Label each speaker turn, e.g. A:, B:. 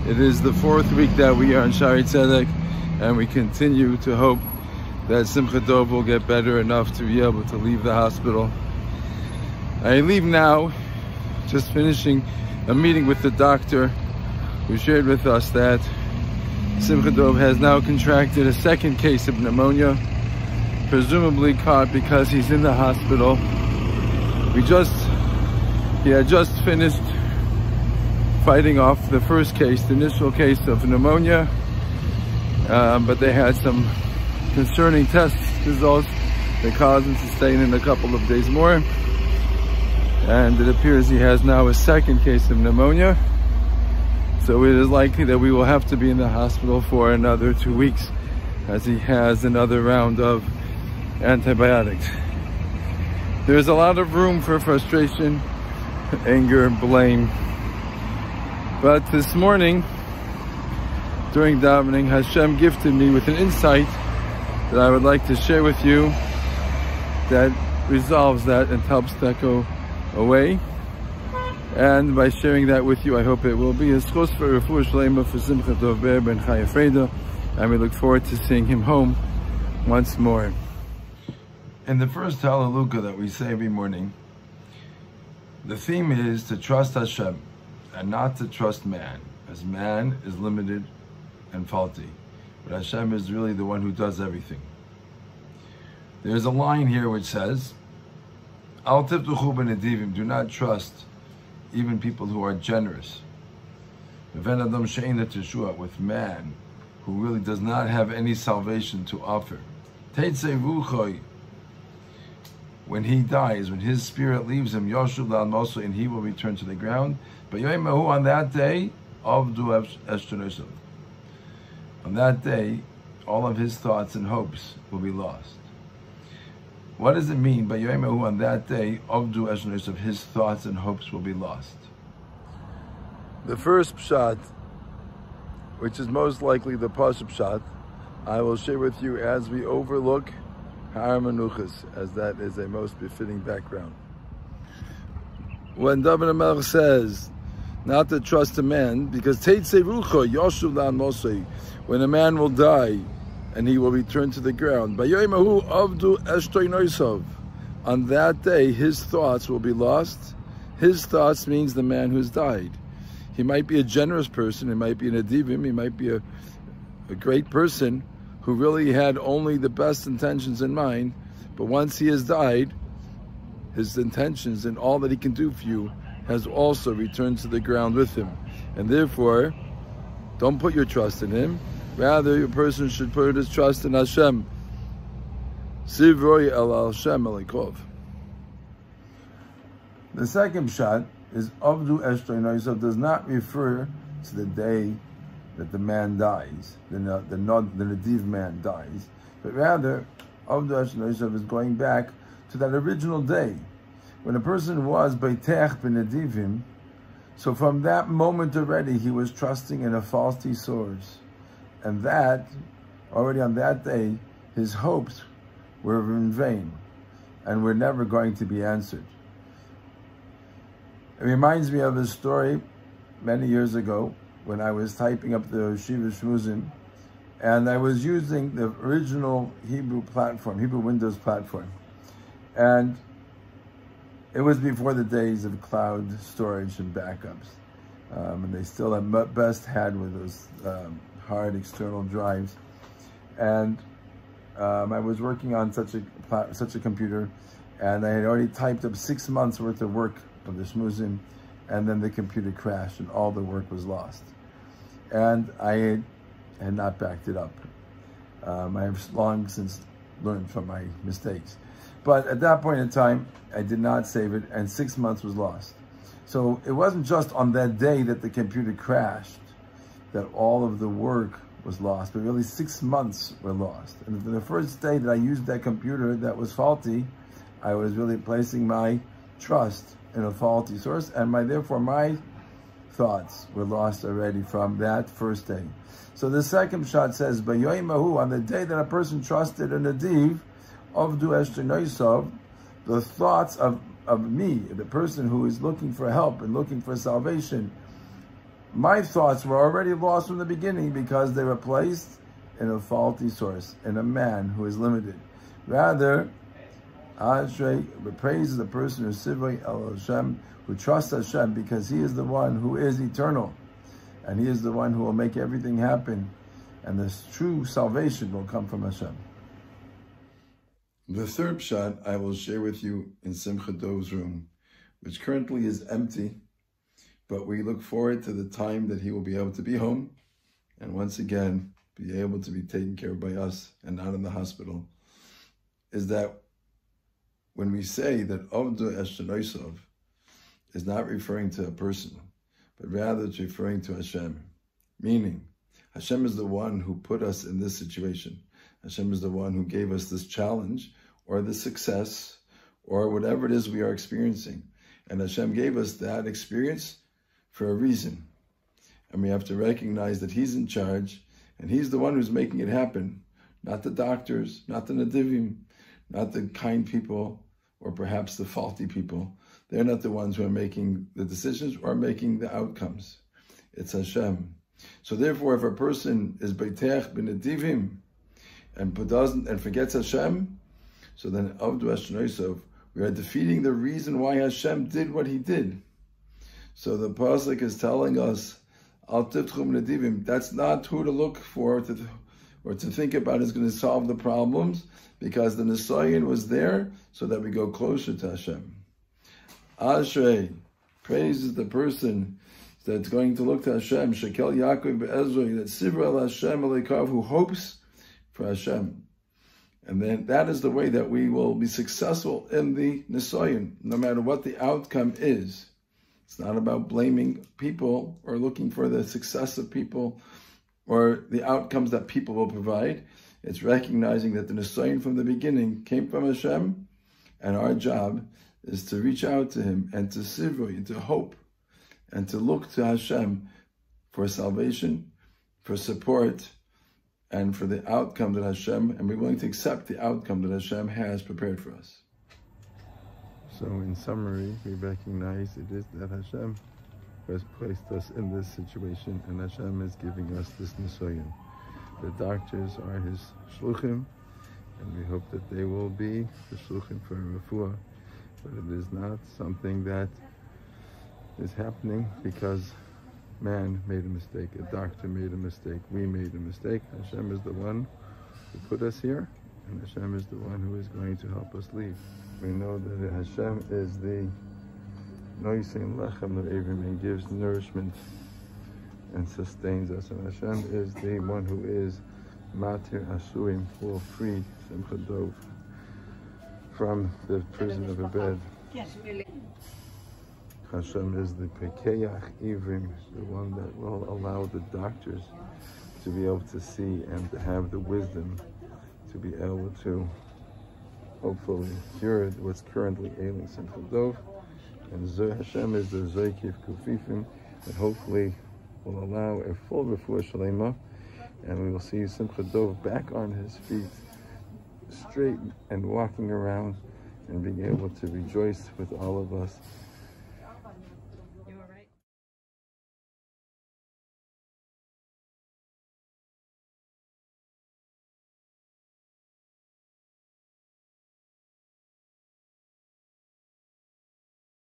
A: It is the fourth week that we are in Shari Tzedek, and we continue to hope that Simcha Dov will get better enough to be able to leave the hospital. I leave now, just finishing a meeting with the doctor who shared with us that Simcha Dov has now contracted a second case of pneumonia, presumably caught because he's in the hospital. He had just finished fighting off the first case, the initial case of pneumonia, but they had some concerning test results that caused him to stay in a couple of days more, and it appears he has now a second case of pneumonia. So it is likely that we will have to be in the hospital for another 2 weeks as he has another round of antibiotics. There's a lot of room for frustration, anger, blame. But this morning, during davening, Hashem gifted me with an insight that I would like to share with you that resolves that and helps that go away. And by sharing that with you, I hope it will be a schos for refuah shlema for Simcha Dov ben Chaya Freda, and we look forward to seeing him home once more. In the first Hallelukah that we say every morning, the theme is to trust Hashem and not to trust man, as man is limited and faulty. But Hashem is really the one who does everything. There's a line here which says, Al tiftuchu b'nedivim, do not trust even people who are generous. V'ven adam she'eina teshua, with man who really does not have any salvation to offer. Teitzei ruchoi, when he dies, when his spirit leaves him, Yoshu la'al moso, and he will return to the ground. But Yom ההוא, on that day, Abdul Cesztonosiv. On that day, all of his thoughts and hopes will be lost. What does it mean by Yom ההוא, on that day, Abdul Cesztonosiv, his thoughts and hopes will be lost? The first pshat, which is most likely the pasuk pshat, I will share with you as we overlook Har Menuchas, as that is a most befitting background. When David HaMelech says not to trust a man, because Teitzei Rucha Yoshuv La'an Mosei, when a man will die and he will return to the ground. Bayom ההוא Avdu Cesztonosiv, on that day his thoughts will be lost. His thoughts means the man who's died. He might be a generous person, he might be an adivim, he might be a great person who really had only the best intentions in mind, but once he has died, his intentions and all that he can do for you has also returned to the ground with him. And therefore, don't put your trust in him. Rather, your person should put his trust in Hashem. Sivroi el Hashem elikov. The second shot is Avdu Cesztonosiv, does not refer to the day that the man dies, the Nadiv man dies, but rather, Avdu Cesztonosiv is going back to that original day, when a person was Beitech b'Nadivim. So from that moment already, he was trusting in a faulty source, and that, already on that day, his hopes were in vain, and were never going to be answered. It reminds me of a story many years ago, when I was typing up the Shiva Shmuzin, and I was using the original Hebrew platform, Hebrew Windows platform. And it was before the days of cloud storage and backups. And they still at best had with those hard external drives. And I was working on such a computer, and I had already typed up 6 months worth of work of the Shmuzin, and then the computer crashed and all the work was lost. And I had not backed it up. I have long since learned from my mistakes. But at that point in time, I did not save it, and 6 months was lost. So it wasn't just on that day that the computer crashed that all of the work was lost, but really 6 months were lost. And the first day that I used that computer that was faulty, I was really placing my trust in a faulty source, and therefore my thoughts were lost already from that first day. So the second shot says, Bayom ההוא, on the day that a person trusted in a div, Avdu Cesztonosiv, the thoughts of me, the person who is looking for help and looking for salvation, My thoughts were already lost from the beginning because they were placed in a faulty source, in a man who is limited. Rather, Ashrei praises the person who trusts Hashem, because he is the one who is eternal, and he is the one who will make everything happen, and this true salvation will come from Hashem. The third pshat I will share with you in Simcha Dov's room, which currently is empty, but we look forward to the time that he will be able to be home and once again be able to be taken care of by us and not in the hospital, is that when we say that Abdul Hashtanaisav is not referring to a person, but rather it's referring to Hashem, meaning Hashem is the one who put us in this situation. Hashem is the one who gave us this challenge or this success or whatever it is we are experiencing. And Hashem gave us that experience for a reason. And we have to recognize that he's in charge and he's the one who's making it happen, not the doctors, not the Nadivim, not the kind people, or perhaps the faulty people. They're not the ones who are making the decisions or making the outcomes. It's Hashem. So therefore, if a person is beiteach b'nadivim and forgets Hashem, so then Avdu Hashtanaisav, we are defeating the reason why Hashem did what he did. So the pasuk is telling us, Al tivtchu b'nadivim. That's not who to look for or to think about is going to solve the problems, because the Nisayan was there so that we go closer to Hashem. Ashrei praises the person that's going to look to Hashem, Shekel Yaakov be'ezroi, that Sivra el Hashem Elikav, who hopes for Hashem. And then that is the way that we will be successful in the Nisayan, no matter what the outcome is. It's not about blaming people or looking for the success of people or the outcomes that people will provide. It's recognizing that the Nisayan from the beginning came from Hashem, and our job is to reach out to him and to sivroy, and to hope, and to look to Hashem for salvation, for support, and for the outcome that Hashem, and we're willing to accept the outcome that Hashem has prepared for us. So in summary, we recognize it is that Hashem has placed us in this situation, and Hashem is giving us this Nisayan. The doctors are his shluchim, and we hope that they will be the shluchim for refuah, but it is not something that is happening because man made a mistake, a doctor made a mistake, we made a mistake. Hashem is the one who put us here, and Hashem is the one who is going to help us leave. We know that Hashem is the noisein lechem l'evim, and gives nourishment and sustains us, and Hashem is the one who is matir asuim, who will free Simcha Dov from the prison of a bed. Hashem is the pekeach ivrim, the one that will allow the doctors to be able to see and to have the wisdom to be able to hopefully cure what's currently ailing Simcha Dov. And Hashem is the Zoykif Kufifim, that hopefully will allow a full refuah shalema, and we will see Simcha Dov back on his feet, straight and walking around, and being able to rejoice with all of us